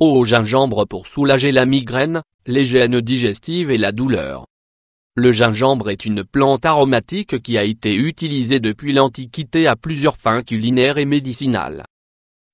Eau au gingembre pour soulager la migraine, les gênes digestives et la douleur. Le gingembre est une plante aromatique qui a été utilisée depuis l'Antiquité à plusieurs fins culinaires et médicinales.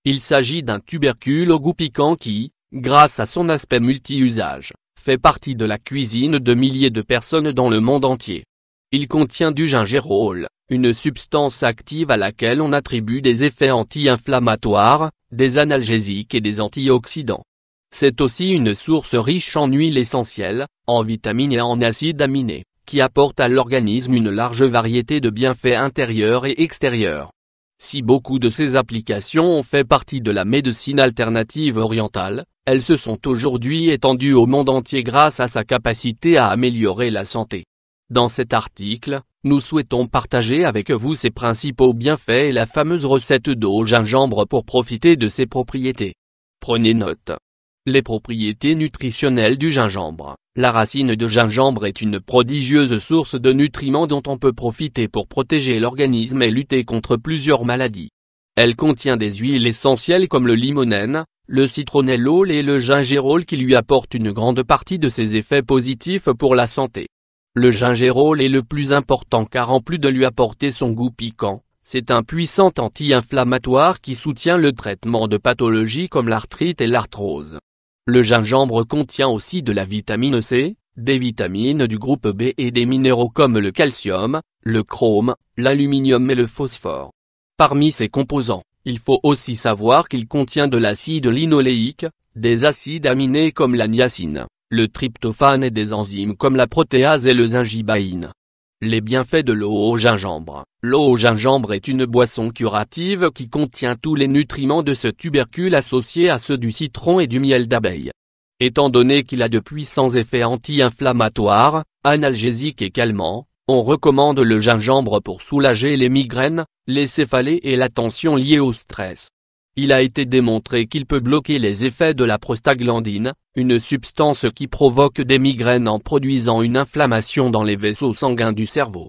Il s'agit d'un tubercule au goût piquant qui, grâce à son aspect multi-usage, fait partie de la cuisine de milliers de personnes dans le monde entier. Il contient du gingérol, une substance active à laquelle on attribue des effets anti-inflammatoires, des analgésiques et des antioxydants. C'est aussi une source riche en huiles essentielles, en vitamines et en acides aminés, qui apporte à l'organisme une large variété de bienfaits intérieurs et extérieurs. Si beaucoup de ces applications ont fait partie de la médecine alternative orientale, elles se sont aujourd'hui étendues au monde entier grâce à sa capacité à améliorer la santé. Dans cet article, nous souhaitons partager avec vous ses principaux bienfaits et la fameuse recette d'eau au gingembre pour profiter de ses propriétés. Prenez note. Les propriétés nutritionnelles du gingembre. La racine de gingembre est une prodigieuse source de nutriments dont on peut profiter pour protéger l'organisme et lutter contre plusieurs maladies. Elle contient des huiles essentielles comme le limonène, le citronnellol et le gingérol qui lui apportent une grande partie de ses effets positifs pour la santé. Le gingérol est le plus important car en plus de lui apporter son goût piquant, c'est un puissant anti-inflammatoire qui soutient le traitement de pathologies comme l'arthrite et l'arthrose. Le gingembre contient aussi de la vitamine C, des vitamines du groupe B et des minéraux comme le calcium, le chrome, l'aluminium et le phosphore. Parmi ses composants, il faut aussi savoir qu'il contient de l'acide linoléique, des acides aminés comme la niacine, le tryptophane et des enzymes comme la protéase et le zingibaïne. Les bienfaits de l'eau au gingembre. L'eau au gingembre est une boisson curative qui contient tous les nutriments de ce tubercule associés à ceux du citron et du miel d'abeille. Étant donné qu'il a de puissants effets anti-inflammatoires, analgésiques et calmants, on recommande le gingembre pour soulager les migraines, les céphalées et la tension liée au stress. Il a été démontré qu'il peut bloquer les effets de la prostaglandine, une substance qui provoque des migraines en produisant une inflammation dans les vaisseaux sanguins du cerveau.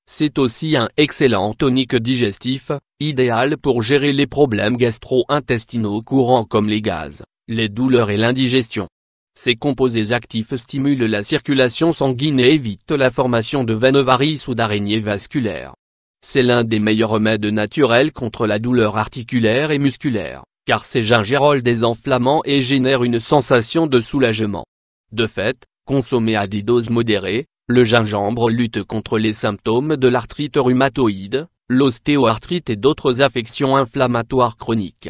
C'est aussi un excellent tonique digestif, idéal pour gérer les problèmes gastro-intestinaux courants comme les gaz, les douleurs et l'indigestion. Ces composés actifs stimulent la circulation sanguine et évitent la formation de veines varices ou d'araignées vasculaires. C'est l'un des meilleurs remèdes naturels contre la douleur articulaire et musculaire, car ces gingerols désenflammants et génèrent une sensation de soulagement. De fait, consommé à des doses modérées, le gingembre lutte contre les symptômes de l'arthrite rhumatoïde, l'ostéoarthrite et d'autres affections inflammatoires chroniques.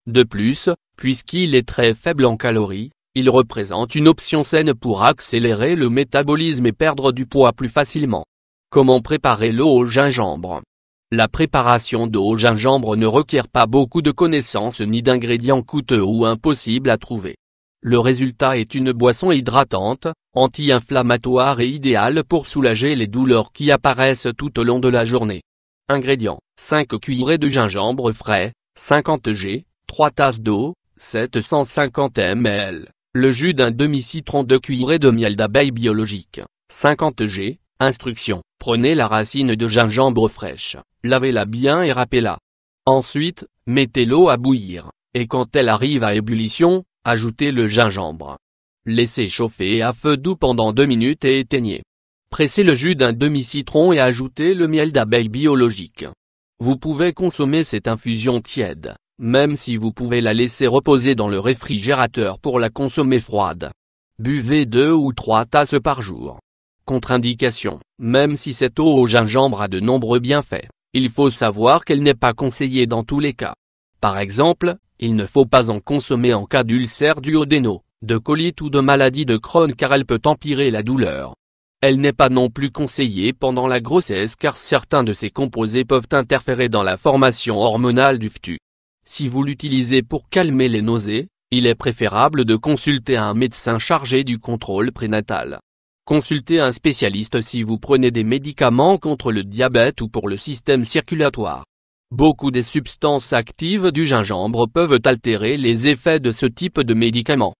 De plus, puisqu'il est très faible en calories, il représente une option saine pour accélérer le métabolisme et perdre du poids plus facilement. Comment préparer l'eau au gingembre? La préparation d'eau au gingembre ne requiert pas beaucoup de connaissances ni d'ingrédients coûteux ou impossibles à trouver. Le résultat est une boisson hydratante, anti-inflammatoire et idéale pour soulager les douleurs qui apparaissent tout au long de la journée. Ingrédients: 5 cuillerées de gingembre frais, 50 g, 3 tasses d'eau, 750 ml, le jus d'un demi-citron, 2 cuillerées de miel d'abeille biologique, 50 g. Instruction: prenez la racine de gingembre fraîche, lavez-la bien et râpez-la. Ensuite, mettez l'eau à bouillir, et quand elle arrive à ébullition, ajoutez le gingembre. Laissez chauffer à feu doux pendant 2 minutes et éteignez. Pressez le jus d'un demi-citron et ajoutez le miel d'abeille biologique. Vous pouvez consommer cette infusion tiède, même si vous pouvez la laisser reposer dans le réfrigérateur pour la consommer froide. Buvez 2 ou 3 tasses par jour. Contre-indication: même si cette eau au gingembre a de nombreux bienfaits, il faut savoir qu'elle n'est pas conseillée dans tous les cas. Par exemple, il ne faut pas en consommer en cas d'ulcère duodénal, de colite ou de maladie de Crohn car elle peut empirer la douleur. Elle n'est pas non plus conseillée pendant la grossesse car certains de ses composés peuvent interférer dans la formation hormonale du fœtus. Si vous l'utilisez pour calmer les nausées, il est préférable de consulter un médecin chargé du contrôle prénatal. Consultez un spécialiste si vous prenez des médicaments contre le diabète ou pour le système circulatoire. Beaucoup des substances actives du gingembre peuvent altérer les effets de ce type de médicaments.